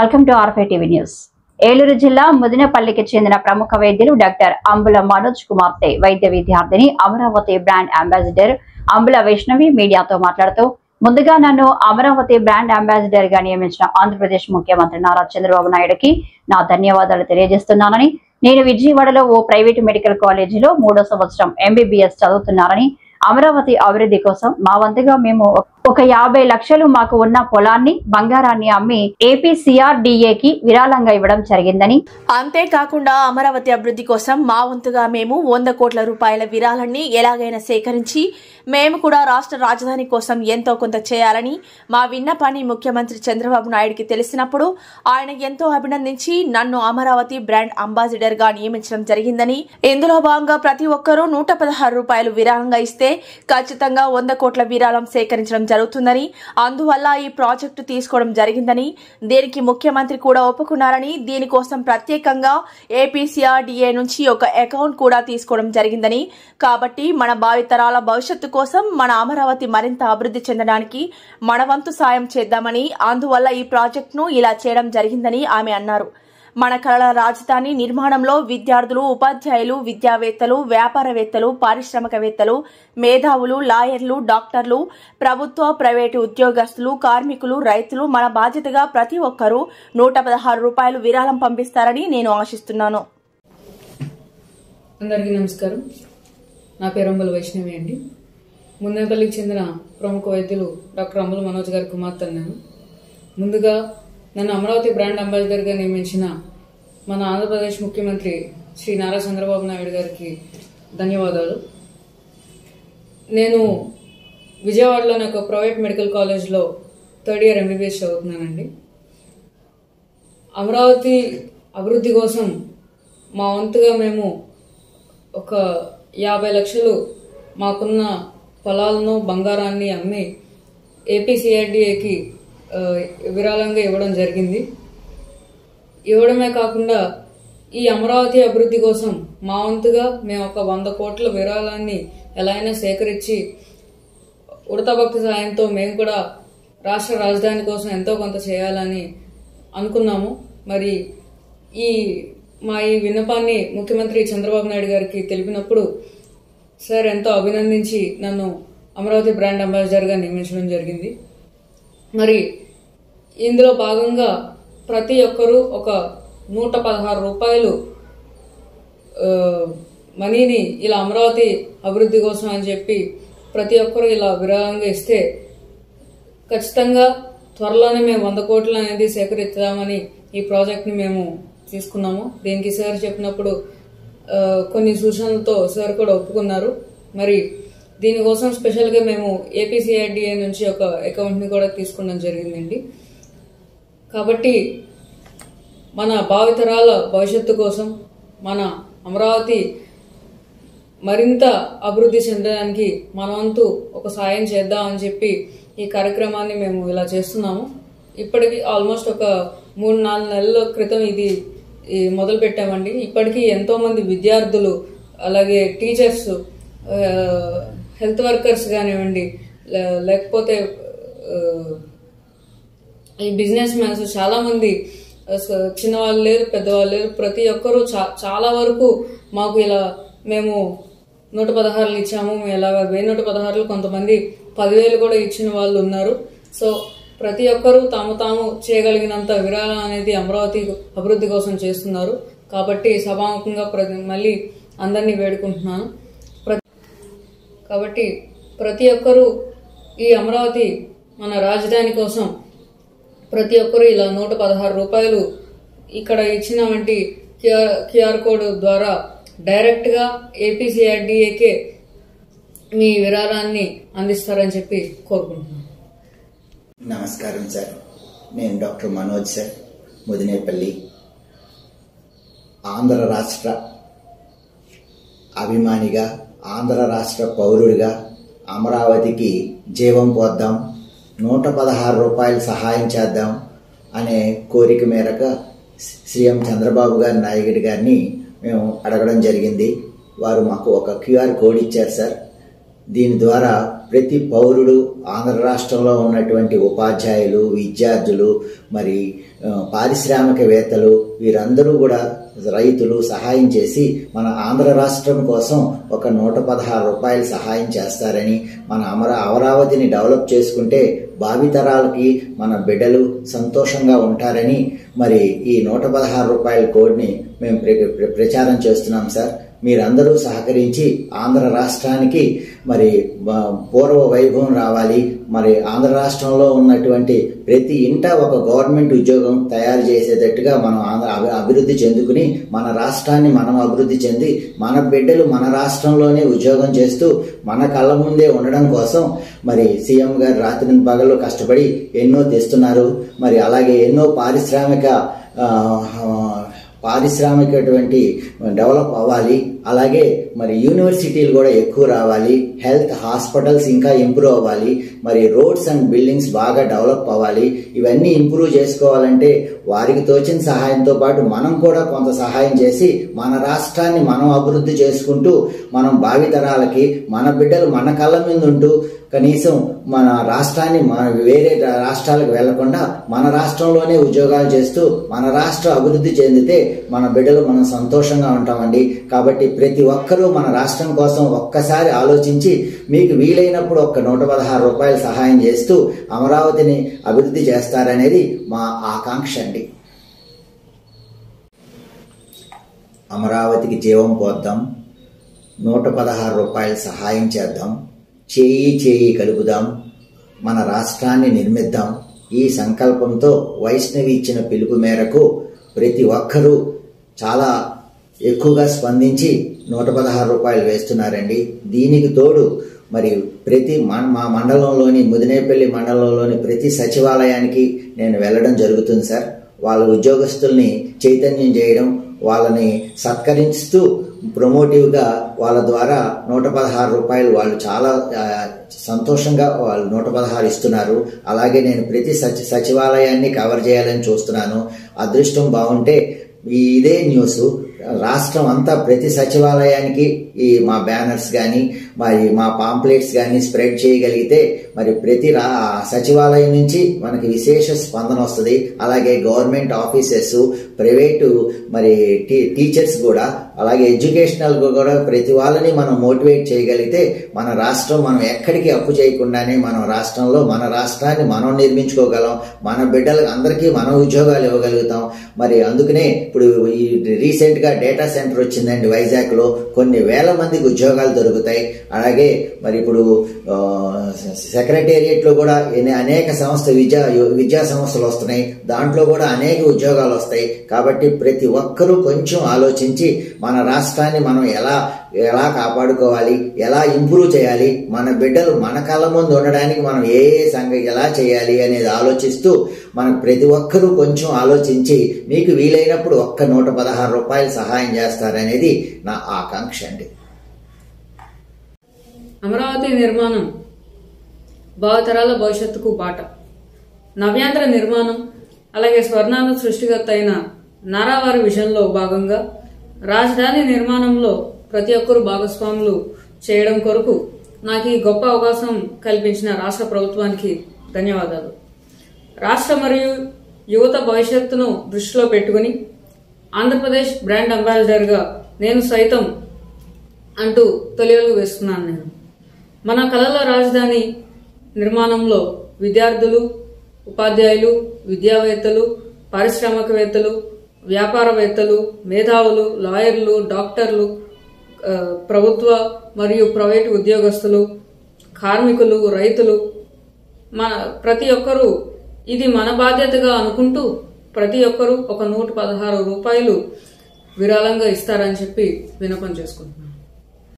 Welcome to R5 TV news. Eluru జిల్లా ముదినపల్లికి చెందిన ప్రముఖ వైద్యులు డాక్టర్ అంబుల మనోజ్ కుమార్తె వైద్య విద్యార్థిని అమరావతి బ్రాండ్ అంబాసిడర్ అంబుల వైష్ణవి మీడియాతో మాట్లాడుతూ, ముందుగా నన్ను అమరావతి బ్రాండ్ అంబాసిడర్ గా నియమించిన ఆంధ్రప్రదేశ్ ముఖ్యమంత్రి నారా చంద్రబాబు నాయుడుకి నా ధన్యవాదాలు తెలియజేస్తున్నానని, నేను విజయవాడలో ఓ ప్రైవేటు మెడికల్ కాలేజీలో 3వ సంవత్సరం MBBS చదువుతున్నారని, అమరావతి అభివృద్ధి కోసం మా వంతుగా మేము ఒక 50 లక్షలు మాకు ఉన్న పొలాన్ని బంగారాన్ని అమ్మి APCRDAకి విరాళంగా ఇవ్వడం జరిగిందని, అంతేకాకుండా అమరావతి అభివృద్ధి కోసం మా వంతుగా మేము 100 కోట్ల రూపాయల విరాళాన్ని ఎలాగైనా సేకరించి మేము కూడా రాష్ట్ర రాజధాని కోసం ఎంతో కొంత చేయాలని మా విన్నపాన్ని ముఖ్యమంత్రి చంద్రబాబు నాయుడుకి తెలిసినప్పుడు ఆయన ఎంతో అభినందించి నన్ను అమరావతి బ్రాండ్ అంబాసిడర్ గా నియమించడం జరిగిందని, ఇందులో భాగంగా ప్రతి ఒక్కరూ 116 రూపాయలు విరాళంగా ఇస్తే ఖచ్చితంగా 100 కోట్ల విరాళం సేకరించడం జరుగుతుందని, అందువల్ల ఈ ప్రాజెక్టు తీసుకోవడం జరిగిందని, దీనికి ముఖ్యమంత్రి కూడా ఒప్పుకున్నారని, దీనికోసం ప్రత్యేకంగా APCRDA నుంచి ఒక అకౌంట్ కూడా తీసుకోవడం జరిగిందని, కాబట్టి మన భావితరాల భవిష్యత్తు కోసం మన అమరావతి మరింత అభివృద్ధి చెందడానికి మన వంతు సాయం చేద్దామని, అందువల్ల ఈ ప్రాజెక్టును ఇలా చేయడం జరిగిందని ఆమె అన్నారు. మన కళల రాజధాని నిర్మాణంలో విద్యార్థులు, ఉపాధ్యాయులు, విద్యావేత్తలు, వ్యాపారవేత్తలు, పారిశ్రామికవేత్తలు, మేధావులు, లాయర్లు, డాక్టర్లు, ప్రభుత్వ ప్రైవేటు ఉద్యోగస్తులు, కార్మికులు, రైతులు మన బాధ్యతగా ప్రతి ఒక్కరూ 116 రూపాయలు విరాళం పంపిస్తారని నేను ఆశిస్తున్నాను. అందరికీ నమస్కారం. నా పేరు అంబుల వైష్ణవి అండి. ముదినపల్లికి చెందిన ప్రముఖ వైద్యులు డాక్టర్ అంబుల మనోజ్ గారి కుమార్తె. నేను ముందుగా నన్ను అమరావతి బ్రాండ్ అంబాసిడర్గా నియమించిన మన ఆంధ్రప్రదేశ్ ముఖ్యమంత్రి శ్రీ నారా చంద్రబాబు నాయుడు గారికి ధన్యవాదాలు. నేను విజయవాడలోని ఒక ప్రైవేట్ మెడికల్ కాలేజ్లో 3rd ఇయర్ MBBS చదువుతున్నానండి. అమరావతి అభివృద్ధి కోసం మా వంతుగా మేము ఒక 50 లక్షలు మాకున్న పొలాలను, బంగారాన్ని అమ్మి APCRDAకి విరాళంగా ఇవ్వడం జరిగింది. ఇవ్వడమే కాకుండా ఈ అమరావతి అభివృద్ధి కోసం మా వంతుగా మేము ఒక 100 కోట్ల విరాళాన్ని ఎలా అయినా సేకరించి ఉడతాభక్తి సాయంతో మేము కూడా రాష్ట్ర రాజధాని కోసం ఎంతో కొంత చేయాలని అనుకున్నాము. మరి ఈ విన్నపాన్ని ముఖ్యమంత్రి చంద్రబాబు నాయుడు గారికి తెలిపినప్పుడు సార్ ఎంతో అభినందించి నన్ను అమరావతి బ్రాండ్ అంబాసిడర్గా నియమించడం జరిగింది. మరి ఇందులో భాగంగా ప్రతి ఒక్కరూ ఒక 116 రూపాయలు మనీని ఇలా అమరావతి అభివృద్ధి కోసం అని చెప్పి ప్రతి ఒక్కరూ ఇలా విరాళంగా ఇస్తే ఖచ్చితంగా త్వరలోనే మేము 100 కోట్లు అనేది సేకరిద్దామని ఈ ప్రాజెక్ట్ని మేము తీసుకున్నాము. దీనికి సార్ చెప్పినప్పుడు కొన్ని సూచనలతో సార్ కూడా ఒప్పుకున్నారు. మరి దీనికోసం స్పెషల్గా మేము APCRDA నుంచి ఒక అకౌంట్ని కూడా తీసుకోవడం జరిగిందండి. కాబట్టి మన భావితరాల భవిష్యత్తు కోసం మన అమరావతి మరింత అభివృద్ధి చెందడానికి మన వంతు ఒక సాయం చేద్దామని చెప్పి ఈ కార్యక్రమాన్ని మేము ఇలా చేస్తున్నాము. ఇప్పటికి ఆల్మోస్ట్ ఒక 3-4 నెలల క్రితం ఇది మొదలు పెట్టామండి. ఇప్పటికీ ఎంతో మంది విద్యార్థులు, అలాగే టీచర్స్, హెల్త్ వర్కర్స్ కానివ్వండి, లేకపోతే ఈ బిజినెస్ మ్యాన్స్ చాలా మంది, చిన్నవాళ్ళు లేరు, పెద్దవాళ్ళు లేరు, ప్రతి ఒక్కరూ చాలా వరకు మాకు ఇలా మేము 116 ఇచ్చాము, ఇలాగ 116 కొంతమంది 10,000 కూడా ఇచ్చిన వాళ్ళు ఉన్నారు. సో ప్రతి ఒక్కరూ తాము చేయగలిగినంత విరాళం అనేది అమరావతి అభివృద్ధి కోసం చేస్తున్నారు. కాబట్టి సభాముఖంగా మళ్ళీ అందరినీ వేడుకుంటున్నాను. కాబట్టి ప్రతి ఒక్కరూ ఈ అమరావతి మన రాజధాని కోసం ప్రతి ఒక్కరూ ఇలా 116 రూపాయలు ఇక్కడ ఇచ్చిన వంటి QR కోడ్ ద్వారా డైరెక్ట్గా APCRDAకే మీ విరాళాన్ని అందిస్తారని చెప్పి కోరుకుంటున్నాను. నమస్కారం సార్. నేను డాక్టర్ మనోజ్ సార్, ముదినేపల్లి. ఆంధ్ర రాష్ట్ర అభిమానిగా, ఆంధ్ర రాష్ట్ర పౌరుడిగా అమరావతికి జీవం పోద్దాం, 116 రూపాయలు సహాయం చేద్దాం అనే కోరిక మేరకు సీఎం చంద్రబాబు నాయుడు గారిని మేము అడగడం జరిగింది. వారు మాకు ఒక QR కోడ్ ఇచ్చారు సార్. దీని ద్వారా ప్రతి పౌరుడు, ఆంధ్ర రాష్ట్రంలో ఉన్నటువంటి ఉపాధ్యాయులు, విద్యార్థులు, మరి పారిశ్రామికవేత్తలు వీరందరూ కూడా, రైతులు సహాయం చేసి మన ఆంధ్ర రాష్ట్రం కోసం ఒక 116 రూపాయలు సహాయం చేస్తారని, మన అమరావతిని డెవలప్ చేసుకుంటే భావితరాలకి మన బిడ్డలు సంతోషంగా ఉంటారని మరి ఈ 116 రూపాయల కోడ్ని మేము ప్రచారం చేస్తున్నాం సార్. మీరందరూ సహకరించి ఆంధ్ర రాష్ట్రానికి మరి పూర్వ వైభవం రావాలి. మరి ఆంధ్ర రాష్ట్రంలో ఉన్నటువంటి ప్రతి ఇంట ఒక గవర్నమెంట్ ఉద్యోగం తయారు చేసేటట్టుగా మనం అభివృద్ధి చెందుకుని మన రాష్ట్రాన్ని మనం అభివృద్ధి చెంది మన బిడ్డలు మన రాష్ట్రంలోనే ఉద్యోగం చేస్తూ మన కళ్ళ ముందే ఉండడం కోసం మరి సీఎం గారు రాత్రి పగలు కష్టపడి ఎన్నో తెస్తున్నారు. మరి అలాగే ఎన్నో పారిశ్రామికటువంటి డెవలప్ అవ్వాలి. అలాగే మరి యూనివర్సిటీలు కూడా ఎక్కువ రావాలి. హెల్త్ హాస్పిటల్స్ ఇంకా ఇంప్రూవ్ అవ్వాలి. మరి రోడ్స్ అండ్ బిల్డింగ్స్ బాగా డెవలప్ అవ్వాలి. ఇవన్నీ ఇంప్రూవ్ చేసుకోవాలంటే వారికి తోచిన సహాయంతో పాటు మనం కూడా కొంత సహాయం చేసి మన రాష్ట్రాన్ని మనం అభివృద్ధి చేసుకుంటూ మనం భావితరాలకి మన బిడ్డలు మన కళ్ళ మీద ఉంటూ కనీసం మన రాష్ట్రాన్ని వేరే రాష్ట్రాలకు వెళ్లకుండా మన రాష్ట్రంలోనే ఉద్యోగాలు చేస్తూ మన రాష్ట్ర అభివృద్ధి చెందితే మన బిడ్డలు మనం సంతోషంగా ఉంటామండి. కాబట్టి ప్రతి ఒక్కరూ మన రాష్ట్రం కోసం ఒక్కసారి ఆలోచించి మీకు వీలైనప్పుడు ఒక్క 116 రూపాయలు సహాయం చేస్తూ అమరావతిని అభివృద్ధి చేస్తారనేది మా ఆకాంక్ష అండి. అమరావతికి జీవం పోద్దాం, 116 రూపాయలు సహాయం చేద్దాం, చేయి కలుపుదాం, మన రాష్ట్రాన్ని నిర్మిద్దాం. ఈ సంకల్పంతో వైష్ణవి ఇచ్చిన పిలుపు మేరకు ప్రతి ఒక్కరూ చాలా ఎక్కువగా స్పందించి 116 రూపాయలు వేస్తున్నారండి. దీనికి తోడు మరి ప్రతి మా మండలంలోని ముదినేపల్లి మండలంలోని ప్రతి సచివాలయానికి నేను వెళ్ళడం జరుగుతుంది సార్. వాళ్ళ ఉద్యోగస్తుల్ని చైతన్యం చేయడం, వాళ్ళని సత్కరిస్తూ ప్రమోటివ్గా వాళ్ళ ద్వారా 116 రూపాయలు వాళ్ళు చాలా సంతోషంగా వాళ్ళు 116 ఇస్తున్నారు. అలాగే నేను ప్రతి సచివాలయాన్ని కవర్ చేయాలని చూస్తున్నాను. అదృష్టం బాగుంటే ఇదే న్యూస్ రాష్ట్రం అంతా ప్రతి సచివాలయానికి ఈ మా బ్యానర్స్ కానీ మరి మా పాంప్లెట్స్ కానీ స్ప్రెడ్ చేయగలిగితే మరి ప్రతి సచివాలయం నుంచి మనకి విశేష స్పందన వస్తుంది. అలాగే గవర్నమెంట్ ఆఫీసర్స్, ప్రైవేటు మరి టీచర్స్ కూడా, అలాగే ఎడ్యుకేషనల్ కూడా ప్రతి వాళ్ళని మనం మోటివేట్ చేయగలిగితే మన రాష్ట్రం మనం ఎక్కడికి అప్పు చేయకుండానే మన రాష్ట్రంలో మన రాష్ట్రాన్ని మనం నిర్మించుకోగలం. మన బిడ్డలకు అందరికీ మనం ఉద్యోగాలు ఇవ్వగలుగుతాం. మరి అందుకనే ఇప్పుడు ఈ రీసెంట్గా డేటా సెంటర్ వచ్చిందండి వైజాగ్లో. కొన్ని వేల మందికి ఉద్యోగాలు దొరుకుతాయి. అలాగే మరి ఇప్పుడు సెక్రటేరియట్లో కూడా అనేక విద్యా సంస్థలు వస్తున్నాయి. దాంట్లో కూడా అనేక ఉద్యోగాలు వస్తాయి. కాబట్టి ప్రతి ఒక్కరూ కొంచెం ఆలోచించి మన రాష్ట్రాన్ని మనం ఎలా కాపాడుకోవాలి, ఎలా ఇంప్రూవ్ చేయాలి, మన బిడ్డలు మన కళ్ళ ముందు ఉండడానికి మనం ఎలా చేయాలి అనేది ఆలోచిస్తూ మనకు ప్రతి ఒక్కరూ కొంచెం ఆలోచించి మీకు వీలైనప్పుడు ఒక్క 116 రూపాయలు సహాయం చేస్తారనేది నా ఆకాంక్ష అండి. అమరావతి నిర్మాణం భావితరాల భవిష్యత్తుకు బాట. నవ్యాంధ్ర నిర్మాణం అలాగే స్వర్ణాంధ్ర సృష్టికర్త అయిన నారావారి విజన్లో భాగంగా రాజధాని నిర్మాణంలో ప్రతి ఒక్కరూ భాగస్వాములు చేయడం కొరకు నాకు ఈ గొప్ప అవకాశం కల్పించిన రాష్ట్ర ప్రభుత్వానికి ధన్యవాదాలు. రాష్ట్ర మరియు యువత భవిష్యత్తును దృష్టిలో పెట్టుకుని ఆంధ్రప్రదేశ్ బ్రాండ్ అంబాసిడర్గా నేను సైతం అంటూ తొలి అడుగు వేస్తున్నాను. నేను మన కళల రాజధాని నిర్మాణంలో విద్యార్థులు, ఉపాధ్యాయులు, విద్యావేత్తలు, పారిశ్రామికవేత్తలు, వ్యాపారవేత్తలు, మేధావులు, లాయర్లు, డాక్టర్లు, ప్రభుత్వ మరియు ప్రైవేటు ఉద్యోగస్తులు, కార్మికులు, రైతులు, ప్రతి ఒక్కరూ ఇది మన బాధ్యతగా అనుకుంటూ ప్రతి ఒక్కరూ ఒక 116 రూపాయలు విరాళంగా ఇస్తారని చెప్పి విన్నపం చేసుకుంటున్నాను.